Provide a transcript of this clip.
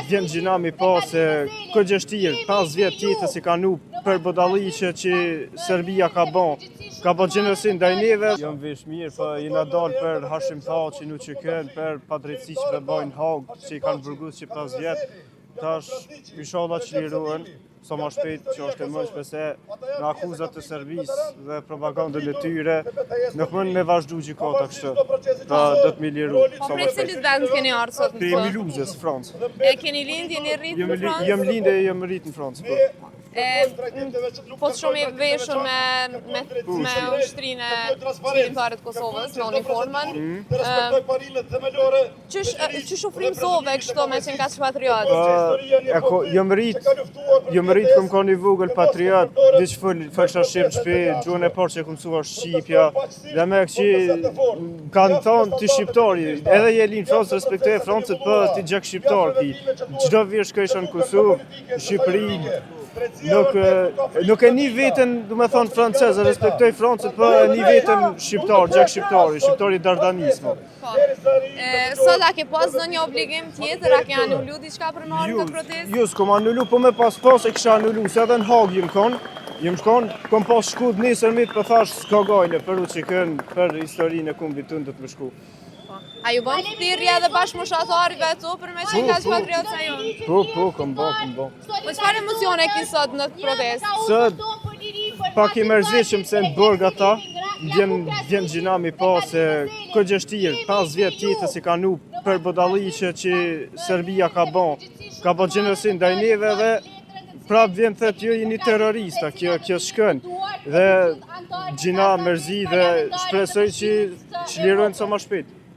vjen gjina mi pa se këtë gjështirë, 5 vjetë tjetës i ka nu për bodalliqe që Serbia ka bon gjenosin ndaj neve. Jam vesh mirë, për jena dalë për Hashim Thaçi, nu që kënë, për padrejtësi që për bajnë Hagë, që i kanë burgus që 5 vjetë. Tash, inshallah që lirohen, sa ma shpejt që është e mëjshme se në akuzat të Serbisë dhe propagandën e tyre, nuk mund me vazhdu gjikata kështë, pra do të mi liru. Prej cilit vend keni ardhur sot në Prej Miluzës, Francë. E keni lind, jeni rrit në Francë? Jem lind e jem rrit në Francë, po. Po të shumë i veshur me ushtrinë e qytetarët Kosovës, me uniformën. Qysh u frymësove kështu me qenë kaq patriot? Jem rrit këm ka një vogël patriot, diç fëlsha shqip shpi, gjuhën e parë që e mësua Shqipja, dhe me që kanë thonë ti shqiptari, edhe je linë Francë, respektoj Francët, për ti gjak shqiptar ki. Çdo vesh ka isha në Kosovë, në Shqipëri, nuk e një vetën, du me thonë francezë, respektoj Francët, për e një vetën shqiptar, gjak shqiptari dardanismo. Sot a ke pas në një obligim tjetër, a ke anullu diçka për në orën të protestë? Jo, s'kom anullu, po me pas e kisha anullu, se edhe në Hagë jem shkon, kom pas shku të nesër mitë, për thash s'ka gajle, për u që kënë, për historinë e kumbit të të më shku. A ju bën thirrje edhe bashkëmoshatarëve tu për me qenë kaq patriot sa ju? Po, kom bo. Po çfarë emocione ke sot në protestë? Sot pak i mërzitshëm se në burg ata, vjen gjina mi pa se këtë gjështirë, 5 vjetë tjetës i ka nu për bodalliqe që Serbia ka bon gjenosin ndaj neve dhe prap vjen thët ju jeni terrorista, kjo shkën. Dhe gjina mërzi dhe shpresoj që lirohen sa ma shpejt.